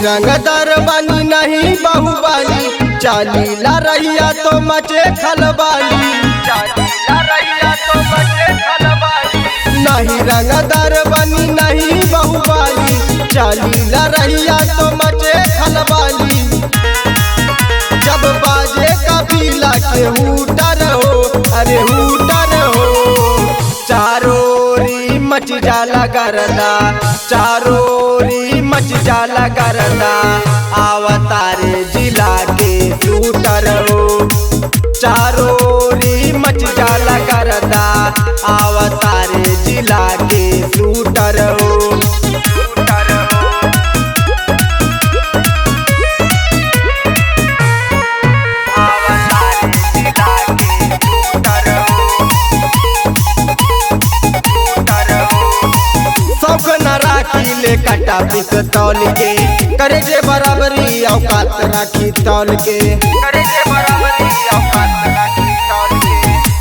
रंगदार बनी नहीं बाहुबली, चालीला रहिया तो मचे खलबाली। नहीं रंगदार बनी नहीं बाहुबली, चालीला रहिया तो मचे खलबाली। जब बाजे कबीला के हूटर हो, अरे हूटर हो, चारोरी मच जाला गरदा, चारोरी मच जाला गरदा। आवतारे जिला के शूटर हो, चारोरी मच जाला गरदा। आवतारे जिला के शूटर हो। ले कटा पिस्तौल के करे जे बराबरी औकात राखी तौल के, करे जे बराबरी औकात राखी तौल के।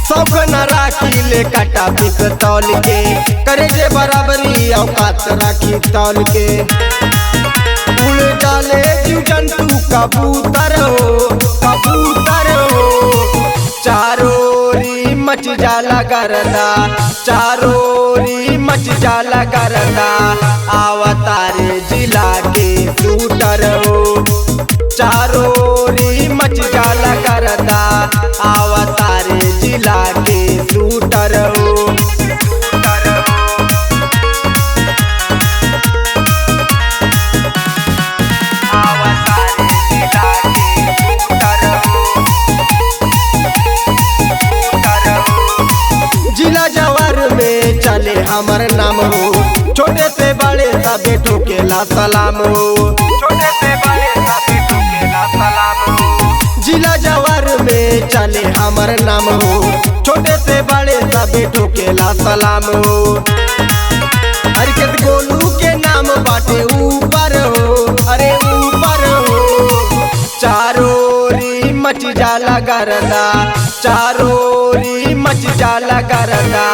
शौक न राखी ले कटा पिस्तौल के करे जे बराबरी औकात राखी तौल के। उड़ डाले जीव जंतु कबूतर हो, कबूतर हो, चारोरी मच जाला गरदा, चारोरी मच जाला गरदा। आवतारे जिला के शूटर हो, चारोरी मच जाला गरदा। आवतारे जिला के शूटर हो। जिला जवार में चले हमर नाम हो, छोटे से बड़े सबे ठोकेला सलाम हो, छोटे से बड़े सबे ठोकेला सलाम हो। जिला जवार में चले हमर नाम हो, छोटे से बड़े सबे ठोकेला सलाम हो। हरकत गोलू के नाम बाटे ऊपर हो, अरे ऊपर हो, चारोरी मच जाला गरदा, चारोरी मच जाला गरदा।